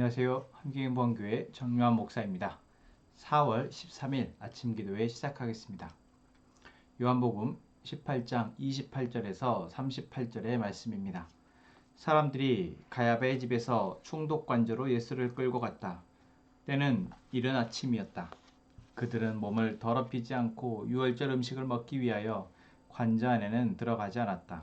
안녕하세요. 한국인보험교회 정유한 목사입니다. 4월 13일 아침 기도회 시작하겠습니다. 요한복음 18장 28절에서 38절의 말씀입니다. 사람들이 가야바의 집에서 충독관저로 예수를 끌고 갔다. 때는 이른 아침이었다. 그들은 몸을 더럽히지 않고 유월절 음식을 먹기 위하여 관저 안에는 들어가지 않았다.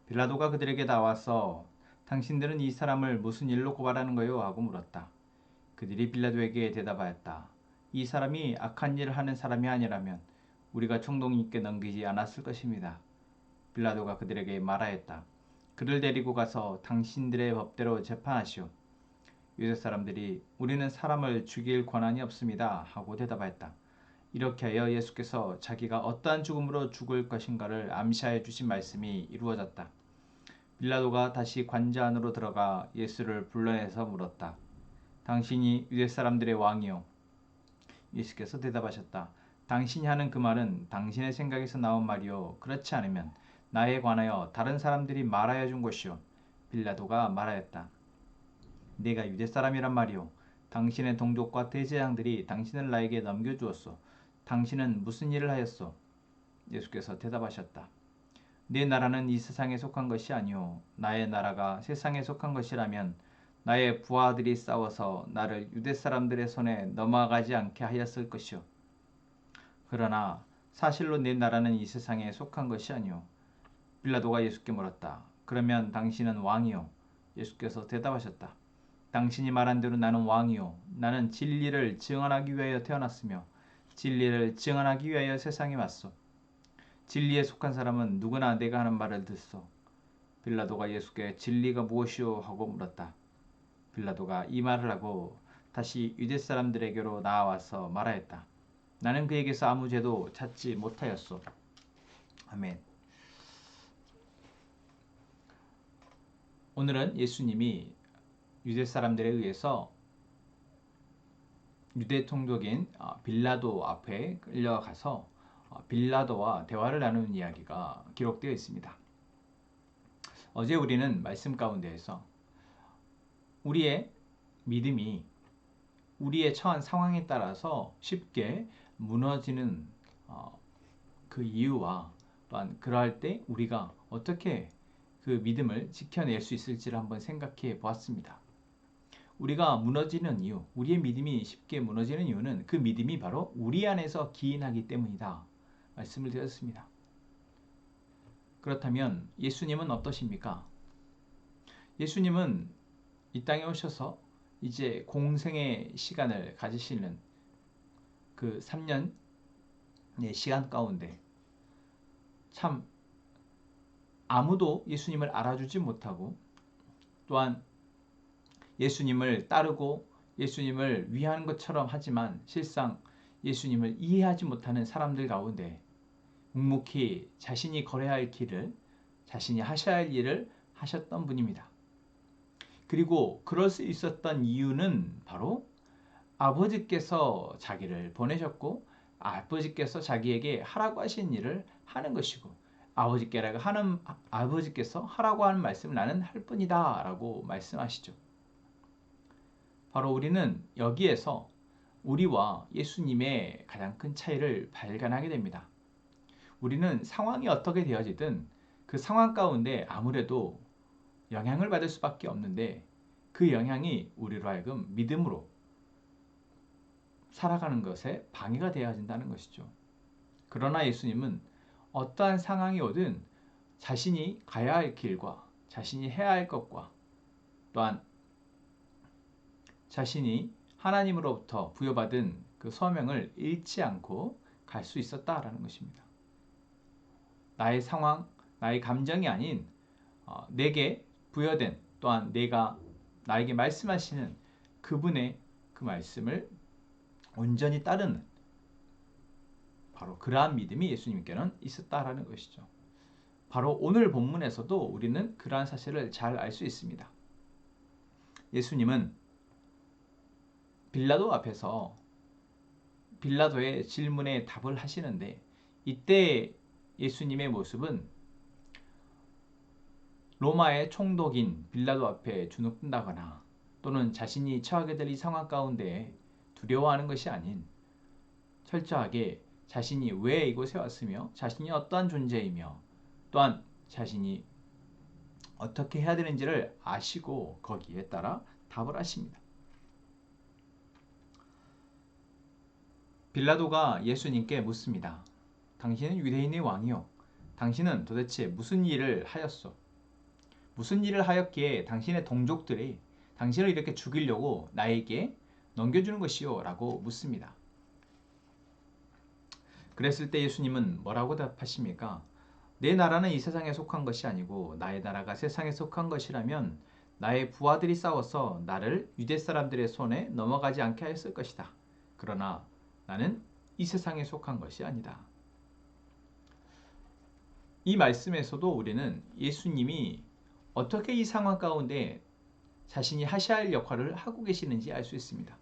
빌라도가 그들에게 나와서 당신들은 이 사람을 무슨 일로 고발하는 거요? 하고 물었다. 그들이 빌라도에게 대답하였다. 이 사람이 악한 일을 하는 사람이 아니라면 우리가 총독님께 넘기지 않았을 것입니다. 빌라도가 그들에게 말하였다. 그를 데리고 가서 당신들의 법대로 재판하시오. 유대 사람들이 우리는 사람을 죽일 권한이 없습니다. 하고 대답하였다. 이렇게 하여 예수께서 자기가 어떠한 죽음으로 죽을 것인가를 암시하여 주신 말씀이 이루어졌다. 빌라도가 다시 관저 안으로 들어가 예수를 불러내서 물었다. 당신이 유대 사람들의 왕이요. 예수께서 대답하셨다. 당신이 하는 그 말은 당신의 생각에서 나온 말이요. 그렇지 않으면 나에 관하여 다른 사람들이 말하여 준 것이요. 빌라도가 말하였다. 내가 유대 사람이란 말이요. 당신의 동족과 대제장들이 당신을 나에게 넘겨주었소. 당신은 무슨 일을 하였소? 예수께서 대답하셨다. 내 나라는 이 세상에 속한 것이 아니오. 나의 나라가 세상에 속한 것이라면 나의 부하들이 싸워서 나를 유대 사람들의 손에 넘어가지 않게 하였을 것이오. 그러나 사실로 내 나라는 이 세상에 속한 것이 아니오. 빌라도가 예수께 물었다. 그러면 당신은 왕이오? 예수께서 대답하셨다. 당신이 말한 대로 나는 왕이오. 나는 진리를 증언하기 위하여 태어났으며 진리를 증언하기 위하여 세상에 왔소. 진리에 속한 사람은 누구나 내가 하는 말을 듣소. 빌라도가 예수께 진리가 무엇이오? 하고 물었다. 빌라도가 이 말을 하고 다시 유대 사람들에게로 나와서 말하였다. 나는 그에게서 아무 죄도 찾지 못하였소. 아멘. 오늘은 예수님이 유대 사람들에 의해서 유대 통독인 빌라도 앞에 끌려가서 빌라도와 대화를 나누는 이야기가 기록되어 있습니다. 어제 우리는 말씀 가운데에서 우리의 믿음이 우리의 처한 상황에 따라서 쉽게 무너지는 그 이유와 또한 그러할 때 우리가 어떻게 그 믿음을 지켜낼 수 있을지를 한번 생각해 보았습니다. 우리가 무너지는 이유, 우리의 믿음이 쉽게 무너지는 이유는 그 믿음이 바로 우리 안에서 기인하기 때문이다. 말씀을 드렸습니다. 그렇다면 예수님은 어떠십니까? 예수님은 이 땅에 오셔서 이제 공생의 시간을 가지시는 그 3년의 시간 가운데 참 아무도 예수님을 알아주지 못하고 또한 예수님을 따르고 예수님을 위하는 것처럼 하지만 실상 예수님을 이해하지 못하는 사람들 가운데 묵묵히 자신이 걸어야 할 길을 자신이 하셔야 할 일을 하셨던 분입니다. 그리고 그럴 수 있었던 이유는 바로 아버지께서 자기를 보내셨고 아버지께서 자기에게 하라고 하신 일을 하는 것이고 아버지께서 하라고 하는 말씀을 나는 할 뿐이다 라고 말씀하시죠. 바로 우리는 여기에서 우리와 예수님의 가장 큰 차이를 발견하게 됩니다. 우리는 상황이 어떻게 되어지든 그 상황 가운데 아무래도 영향을 받을 수밖에 없는데 그 영향이 우리로 하여금 믿음으로 살아가는 것에 방해가 되어진다는 것이죠. 그러나 예수님은 어떠한 상황이 오든 자신이 가야 할 길과 자신이 해야 할 것과 또한 자신이 하나님으로부터 부여받은 그 소명을 잃지 않고 갈 수 있었다라는 것입니다. 나의 상황, 나의 감정이 아닌 내게 부여된 또한 내가 나에게 말씀하시는 그분의 그 말씀을 온전히 따르는 바로 그러한 믿음이 예수님께는 있었다라는 것이죠. 바로 오늘 본문에서도 우리는 그러한 사실을 잘 알 수 있습니다. 예수님은 빌라도 앞에서 빌라도의 질문에 답을 하시는데 이때 예수님의 모습은 로마의 총독인 빌라도 앞에 주눅든다거나 또는 자신이 처하게 될 이 상황 가운데 두려워하는 것이 아닌 철저하게 자신이 왜 이곳에 왔으며 자신이 어떠한 존재이며 또한 자신이 어떻게 해야 되는지를 아시고 거기에 따라 답을 하십니다. 빌라도가 예수님께 묻습니다. 당신은 유대인의 왕이요. 당신은 도대체 무슨 일을 하였소? 무슨 일을 하였기에 당신의 동족들이 당신을 이렇게 죽이려고 나에게 넘겨주는 것이요? 라고 묻습니다. 그랬을 때 예수님은 뭐라고 답하십니까? 내 나라는 이 세상에 속한 것이 아니고 나의 나라가 세상에 속한 것이라면 나의 부하들이 싸워서 나를 유대 사람들의 손에 넘어가지 않게 하였을 것이다. 그러나 나는 이 세상에 속한 것이 아니다. 이 말씀에서도 우리는 예수님이 어떻게 이 상황 가운데 자신이 하셔야 할 역할을 하고 계시는지 알 수 있습니다.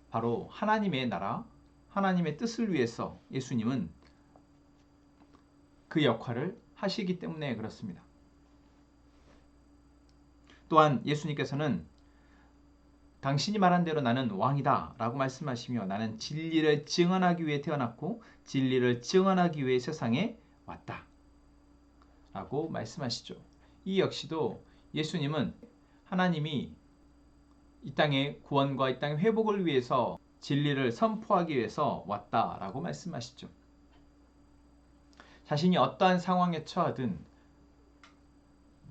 바로 하나님의 나라, 하나님의 뜻을 위해서 예수님은 그 역할을 하시기 때문에 그렇습니다. 또한 예수님께서는 당신이 말한 대로 나는 왕이다 라고 말씀하시며 나는 진리를 증언하기 위해 태어났고 진리를 증언하기 위해 세상에 왔다 라고 말씀하시죠. 이 역시도 예수님은 하나님이 이 땅의 구원과 이 땅의 회복을 위해서 진리를 선포하기 위해서 왔다라고 말씀하시죠. 자신이 어떠한 상황에 처하든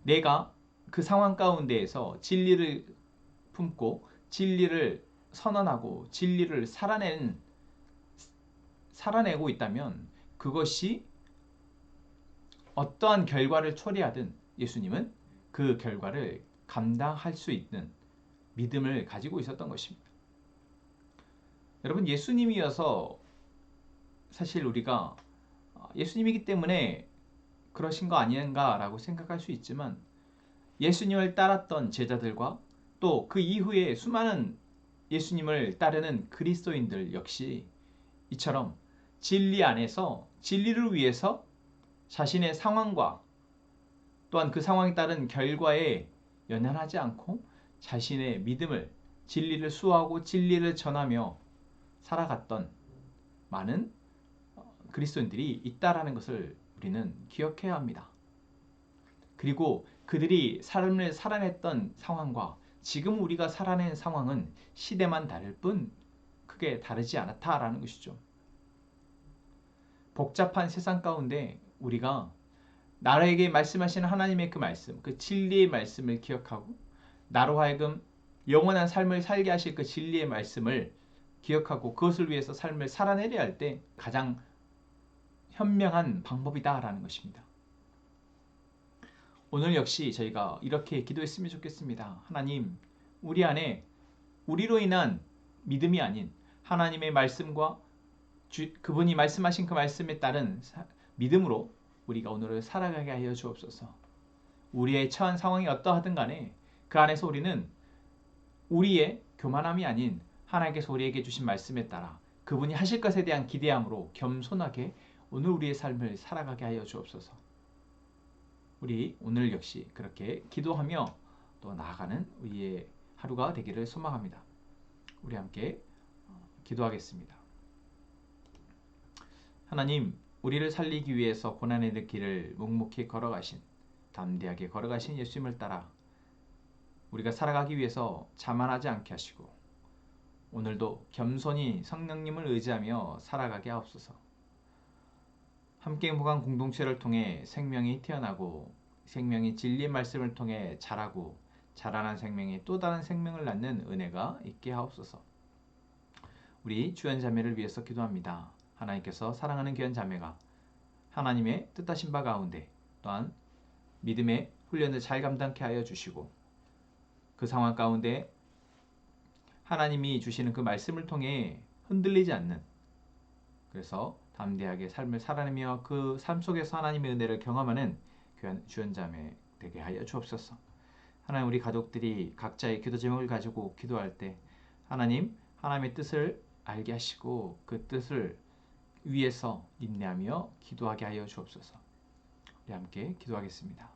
내가 그 상황 가운데에서 진리를 품고 진리를 선언하고 진리를 살아내고 있다면 그것이 어떠한 결과를 초래하든 예수님은 그 결과를 감당할 수 있는 믿음을 가지고 있었던 것입니다. 여러분, 예수님이어서 사실 우리가 예수님이기 때문에 그러신 거 아닌가 라고 생각할 수 있지만 예수님을 따랐던 제자들과 또 그 이후에 수많은 예수님을 따르는 그리스도인들 역시 이처럼 진리 안에서 진리를 위해서 자신의 상황과 또한 그 상황에 따른 결과에 연연하지 않고 자신의 믿음을 진리를 수호하고 진리를 전하며 살아갔던 많은 그리스도인들이 있다라는 것을 우리는 기억해야 합니다. 그리고 그들이 삶을 살아냈던 상황과 지금 우리가 살아낸 상황은 시대만 다를 뿐 크게 다르지 않다라는 것이죠. 복잡한 세상 가운데 우리가 나에게 말씀하시는 하나님의 그 말씀, 그 진리의 말씀을 기억하고 나로 하여금 영원한 삶을 살게 하실 그 진리의 말씀을 기억하고 그것을 위해서 삶을 살아내려 할 때 가장 현명한 방법이다라는 것입니다. 오늘 역시 저희가 이렇게 기도했으면 좋겠습니다. 하나님, 우리 안에 우리로 인한 믿음이 아닌 하나님의 말씀과 그분이 말씀하신 그 말씀에 따른 믿음으로 우리가 오늘을 살아가게 하여 주옵소서. 우리의 처한 상황이 어떠하든 간에 그 안에서 우리는 우리의 교만함이 아닌 하나님께서 우리에게 주신 말씀에 따라 그분이 하실 것에 대한 기대함으로 겸손하게 오늘 우리의 삶을 살아가게 하여 주옵소서. 우리 오늘 역시 그렇게 기도하며 또 나아가는 우리의 하루가 되기를 소망합니다. 우리 함께 기도하겠습니다. 하나님, 우리를 살리기 위해서 고난의 길을 묵묵히 걸어가신, 담대하게 걸어가신 예수님을 따라 우리가 살아가기 위해서 자만하지 않게 하시고 오늘도 겸손히 성령님을 의지하며 살아가게 하옵소서. 함께 행복한 공동체를 통해 생명이 태어나고 생명이 진리의 말씀을 통해 자라고 자라난 생명이 또 다른 생명을 낳는 은혜가 있게 하옵소서. 우리 주연 자매를 위해서 기도합니다. 하나님께서 사랑하는 귀한 자매가 하나님의 뜻하신 바 가운데 또한 믿음의 훈련을 잘 감당케 하여 주시고 그 상황 가운데 하나님이 주시는 그 말씀을 통해 흔들리지 않는, 그래서 담대하게 삶을 살아내며 그 삶 속에서 하나님의 은혜를 경험하는 귀한 주연 자매 되게 하여 주옵소서. 하나님, 우리 가족들이 각자의 기도 제목을 가지고 기도할 때 하나님의 뜻을 알게 하시고 그 뜻을 위해서 인내하며 기도하게 하여 주옵소서. 우리 함께 기도하겠습니다.